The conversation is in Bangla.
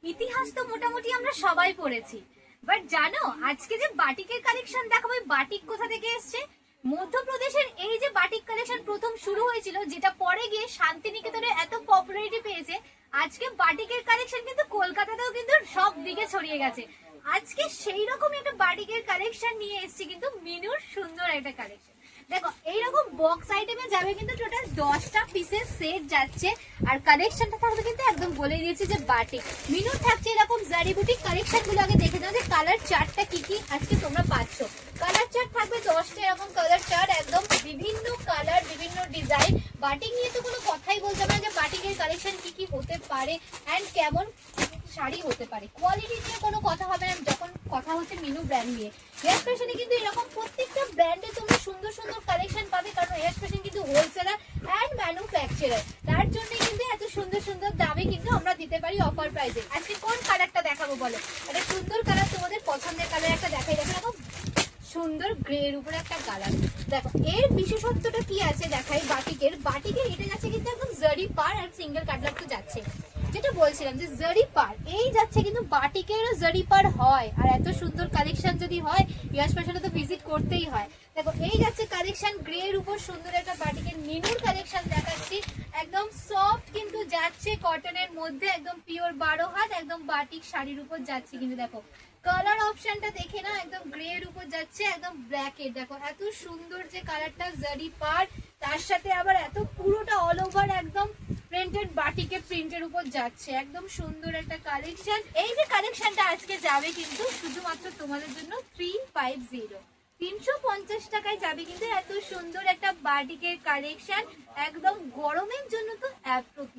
ইতিহাস তো মোটামুটি আমরা সবাই পড়েছি, বাট জানো আজকে যে বাটিকের কালেকশন দেখাবো, বাটিক কোথা থেকে এসছে? মধ্যপ্রদেশের এই যে বাটিক কালেকশন প্রথম শুরু হয়েছিল, যেটা পরে গিয়ে শান্তিনিকেতনে এত পপুলারিটি পেয়েছে, আজকে বাটিকের কালেকশন কিন্তু কলকাতাতেও কিন্তু সব দিকে ছড়িয়ে গেছে। আজকে সেই রকম একটা বাটিকের কালেকশন নিয়ে এসেছি, কিন্তু মিনুর সুন্দর একটা কালেকশন। দেখো এইরকম বক্স আইটেমে যাবে কিন্তু টোটাল 10টা পিসের সেট যাচ্ছে, আর কালেকশনটা থাকবে কিন্তু একদম বলে দিয়েছি যে বাটিক। মিনুর থাকছে এরকম জারি বুটিক কালেকশন গুলো। আগে দেখে নাও যে কালার চার্টটা কি কি আজকে তোমরা পাচ্ছ। কালার চার্ট থাকবে 10টা এরকম কালার চার্ট, একদম বিভিন্ন কালার বিভিন্ন ডিজাইন। বাটিক নিয়ে তো কোনো কথাই বলতে হবে না যে বাটিকের কালেকশন কি কি হতে পারে এন্ড কেমন শাড়ি হতে পারে। কোয়ালিটি নিয়ে কোনো কথা হবে না যখন কথা হচ্ছে মিনু ব্র্যান্ড নিয়ে। হেয়ার ফ্যাশনে কিন্তু এরকম প্রত্যেকটা ব্র্যান্ডে তোমরা সুন্দর সুন্দর কালেকশন পাবে, কারণ হেয়ার ফ্যাশন কিন্তু হোলসেলার এন্ড ম্যানুফ্যাকচারার, তার জন্য কিন্তু এত সুন্দর সুন্দর দামে কিন্তু আমরা দিতে পারি অফার প্রাইসে। আজকে কোন কালারটা দেখাবো বলো? একটা সুন্দর কালার, তোমাদের পছন্দের কালার একটা দেখাই। দেখো এরকম সুন্দর গ্রে এর উপরে একটা কালার। দেখো এর বিশেষত্বটা কি আছে দেখাই। বাটিকের এটা যাচ্ছে কিন্তু একদম জারি পার আর সিঙ্গেল কাটলার তো যাচ্ছে, যেটা বলছিলাম যে জারি পার এই যাচ্ছে, কিন্তু বাটিকেরও জারি পার হয়। আর এত সুন্দর কালেকশন যদি হয়, ইয়াস ফ্যাশনে তো ভিজিট করতেই হয়। দেখো এই যাচ্ছে কালেকশন গ্রে এর উপর সুন্দর একটা বাটিকের মিনুর কালেকশন দেখাচ্ছি। একদম সফট কিন্তু যাচ্ছে, কটনের মধ্যে একদম পিওর 12 হাত একদম বাটিক শাড়ির উপর যাচ্ছে। কিন্তু দেখো কালার অপশনটা দেখে না, একদম গ্রে এর উপর যাচ্ছে, একদম ব্ল্যাক এর। দেখো এত সুন্দর যে কালারটা জারি পার, তার সাথে আবার এত পুরোটা অল ওভার একদম প্রিন্টেড বাটিকে প্রিন্টের উপর যাচ্ছে, একদম সুন্দর একটা কালেকশন। এই যে কালেকশনটা আজকে যাবে কিন্তু শুধুমাত্র তোমাদের জন্য 350 টাকায় যাবে কিন্তু এত সুন্দর একটা বাটিকের কালেকশন, একদম গরমের জন্য তো